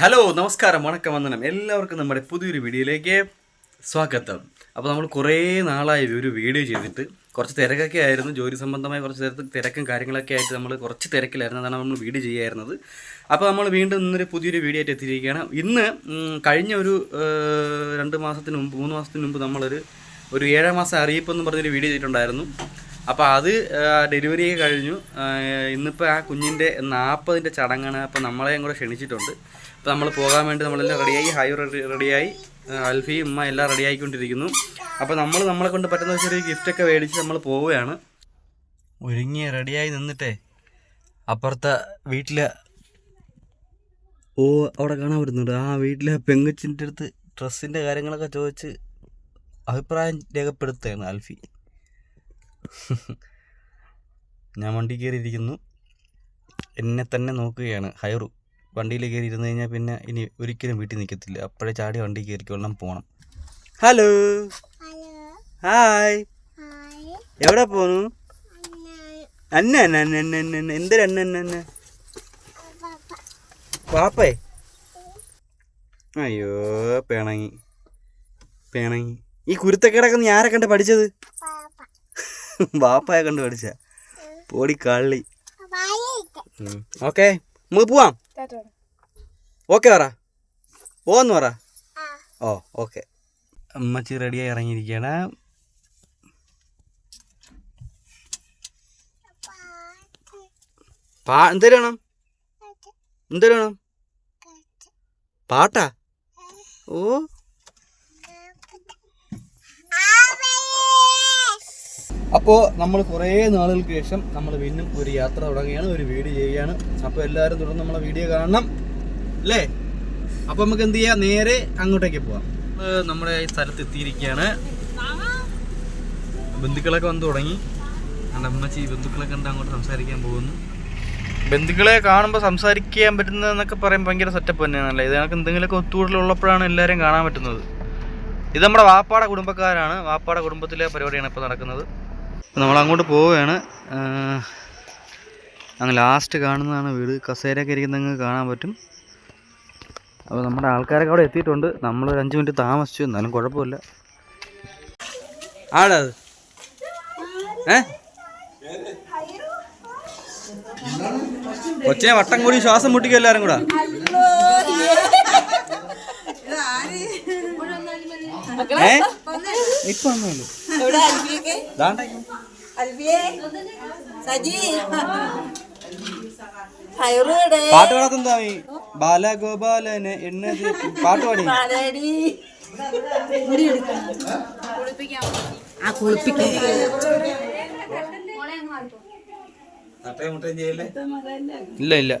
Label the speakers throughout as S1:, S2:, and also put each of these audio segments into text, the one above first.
S1: Hello നമസ്കാരം വണക്കം വന്ദനം എല്ലാവർക്കും നമ്മുടെ പുതിയൊരു വീഡിയോയിലേക്ക് സ്വാഗതം. അപ്പോൾ നമ്മൾ കുറേ നാളായി ഒരു വീഡിയോ ചെയ്തിട്ട് കുറച്ച് തിരക്കൊക്കെ ആയിരുന്നു, ജോലി സംബന്ധമായ കുറച്ച് തിരക്കും കാര്യങ്ങളൊക്കെ ആയിട്ട് നമ്മൾ കുറച്ച് തിരക്കിലായിരുന്നു. അതാണ് നമ്മൾ വീഡിയോ ചെയ്യായിരുന്നത്. അപ്പോൾ നമ്മൾ വീണ്ടും ഇന്നൊരു പുതിയൊരു വീഡിയോ ആയിട്ട് എത്തിയിരിക്കുകയാണ്. ഇന്ന് കഴിഞ്ഞ ഒരു 2 മാസത്തിന് മുമ്പ് 3 മാസത്തിന് മുമ്പ് നമ്മളൊരു 7 മാസം അറിയിപ്പെന്ന് പറഞ്ഞൊരു വീഡിയോ ചെയ്തിട്ടുണ്ടായിരുന്നു. അപ്പോൾ അത് ഡെലിവറിയൊക്കെ കഴിഞ്ഞു. ഇന്നിപ്പോൾ ആ കുഞ്ഞിൻ്റെ 40ൻ്റെ ചടങ്ങാണ്. അപ്പോൾ നമ്മളെയും കൂടെ ക്ഷണിച്ചിട്ടുണ്ട്. അപ്പോൾ നമ്മൾ പോകാൻ വേണ്ടി നമ്മളെല്ലാം റെഡിയായി, റെഡിയായി, അൽഫിയും ഉമ്മ എല്ലാം റെഡി ആയിക്കൊണ്ടിരിക്കുന്നു. അപ്പോൾ നമ്മളെ കൊണ്ട് പറ്റുന്ന ചെറിയ ഗിഫ്റ്റൊക്കെ മേടിച്ച് നമ്മൾ പോവുകയാണ്. ഒരുങ്ങി റെഡിയായി നിന്നിട്ടേ അപ്പുറത്തെ വീട്ടിലെ അവിടെ കാണാൻ പറ്റുന്നുണ്ട്. ആ വീട്ടിലെ പെങ്കൊച്ചിൻ്റെ അടുത്ത് ഡ്രസ്സിൻ്റെ കാര്യങ്ങളൊക്കെ ചോദിച്ച് അഭിപ്രായം രേഖപ്പെടുത്തുകയാണ് അൽഫി. ഞാൻ വണ്ടി കയറിയിരിക്കുന്നു, എന്നെ തന്നെ നോക്കുകയാണ് ഹൈറു. വണ്ടിയിൽ കയറി ഇരുന്ന് കഴിഞ്ഞാൽ പിന്നെ ഇനി ഒരിക്കലും വീട്ടിൽ നിൽക്കത്തില്ല. അപ്പോഴേ ചാടി വണ്ടി കയറിക്കൊള്ളാൻ പോകണം. ഹലോ, ഹായ്, എവിടെ പോന്നു? എന്തൊരണ്ണ പാപ്പേ? അയ്യോ, പിണങ്ങി. ഈ കുരുത്തക്കേടൊക്കെ നീ ആരെ കണ്ട് പഠിച്ചത്? ബാപ്പയെ കണ്ട് പഠിച്ച പോടി കള്ളി. ഓക്കെ, നമുക്ക് പോവാം. ഓക്കെ പറ, പോന്ന് പറ. ഓ ഓക്കെ. അമ്മച്ചി റെഡിയായി ഇറങ്ങിയിരിക്കുകയാണ്. എന്തേലും വേണം? പാട്ടാ? ഓ, അപ്പോൾ നമ്മൾ കുറേ നാളുകൾക്ക് ശേഷം നമ്മൾ വീണ്ടും ഒരു യാത്ര തുടങ്ങുകയാണ്, ഒരു വീഡിയോ ചെയ്യുകയാണ്. അപ്പോൾ എല്ലാവരും തുടർന്ന് നമ്മളെ വീഡിയോ കാണണം അല്ലേ? അപ്പോൾ നമുക്ക് എന്ത് ചെയ്യാം, നേരെ അങ്ങോട്ടേക്ക് പോവാം. നമ്മുടെ ഈ സ്ഥലത്ത് എത്തിയിരിക്കുകയാണ്. ബന്ധുക്കളൊക്കെ വന്ന് തുടങ്ങി. എൻ്റെ അമ്മച്ചി ബന്ധുക്കളെ കണ്ട് അങ്ങോട്ട് സംസാരിക്കാൻ പോകുന്നു. ബന്ധുക്കളെ കാണുമ്പോൾ സംസാരിക്കാൻ പറ്റുന്നതെന്നൊക്കെ പറയുമ്പോൾ ഭയങ്കര സെറ്റപ്പ് തന്നെയാണല്ലേ. ഇത് നമുക്ക് എന്തെങ്കിലുമൊക്കെ ഒത്തുകൂടലുള്ളപ്പോഴാണ് എല്ലാവരെയും കാണാൻ പറ്റുന്നത്. ഇത് നമ്മുടെ വാപ്പാടെ കുടുംബക്കാരാണ്. വാപ്പാടെ കുടുംബത്തിലെ പരിപാടിയാണ് ഇപ്പോൾ നടക്കുന്നത്. നമ്മളങ്ങോട്ട് പോവുകയാണ്. അങ്ങ് ലാസ്റ്റ് കാണുന്നതാണ് വീട്. കസേരയൊക്കെ ഇരിക്കുന്നതെങ്കിൽ കാണാൻ പറ്റും. അപ്പോൾ നമ്മുടെ ആൾക്കാരൊക്കെ അവിടെ എത്തിയിട്ടുണ്ട്. നമ്മൾ 5 മിനിറ്റ് താമസിച്ചു, എന്നാലും കുഴപ്പമില്ല. ആടാ അത് കൊച്ചിനെ വട്ടം കൂടി ശ്വാസം മുട്ടിക്കും എല്ലാവരും കൂടെ. ഇപ്പൊ ഒന്നുമില്ല. പാട്ട് പാടത്തെന്താ? ബാലഗോപാലന് എണ്ണ പാട്ട് പാടി. ഇല്ല ഇല്ല.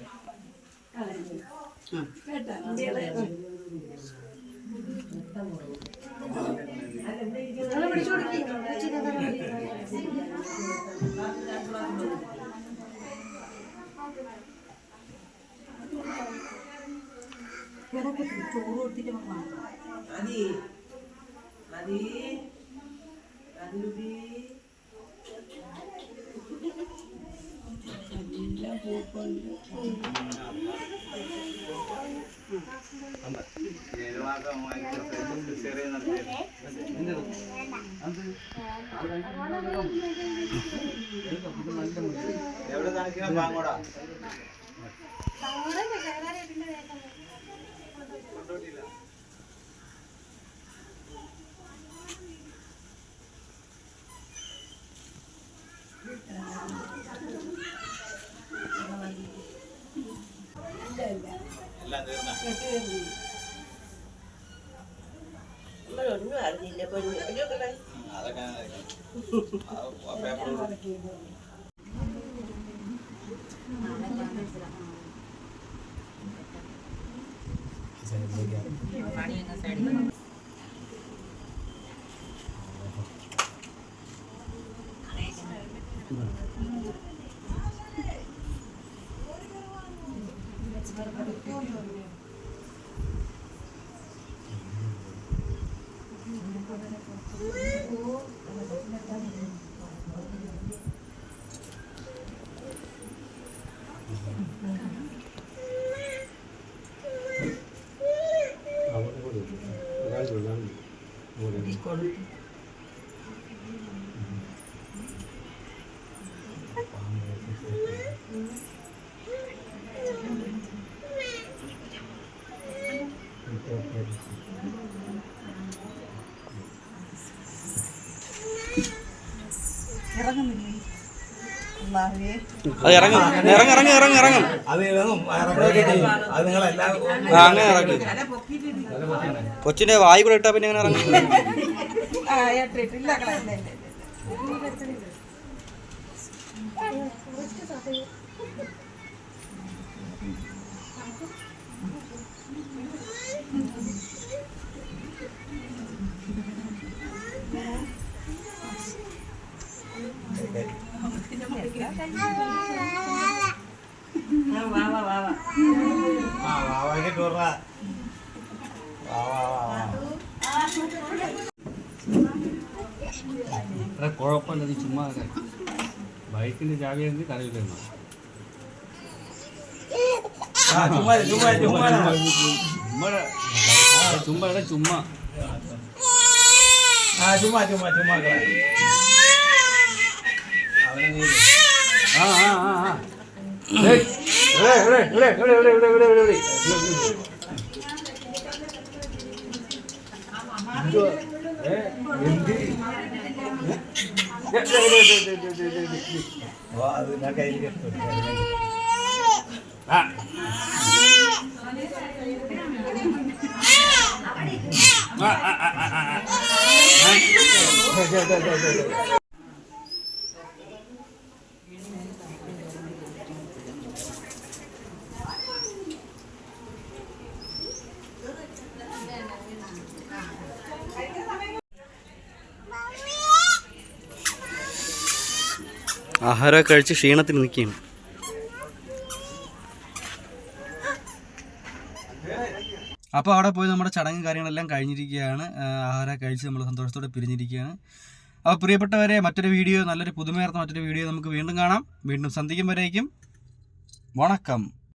S2: ഒന്നും അറിഞ്ഞില്ല.
S1: അത് ഇറങ്ങും അങ്ങനെ ഇറങ്ങി. കൊച്ചിന്റെ വായി കൂടെ ഇട്ടാ പിന്നെ അങ്ങനെ ഇറങ്ങും. കുഴപ്പമില്ല, നീ ചുമ്മാ ബൈക്കിന്റെ ചാവിയാണെങ്കിൽ കരയില്ല. ചുമ്മാ ആഹാരമൊക്കെ കഴിച്ച് ക്ഷീണത്തിൽ നിൽക്കുകയാണ്. അപ്പോൾ അവിടെ പോയി നമ്മുടെ ചടങ്ങും കാര്യങ്ങളെല്ലാം കഴിഞ്ഞിരിക്കുകയാണ്. ആഹാരം കഴിച്ച് നമ്മൾ സന്തോഷത്തോടെ പിരിഞ്ഞിരിക്കുകയാണ്. അപ്പോൾ പ്രിയപ്പെട്ടവരെ, മറ്റൊരു വീഡിയോ, നല്ലൊരു പുതുമയാർന്ന മറ്റൊരു വീഡിയോ നമുക്ക് വീണ്ടും കാണാം. വീണ്ടും സന്ധിക്കും വരേക്കും വണക്കം.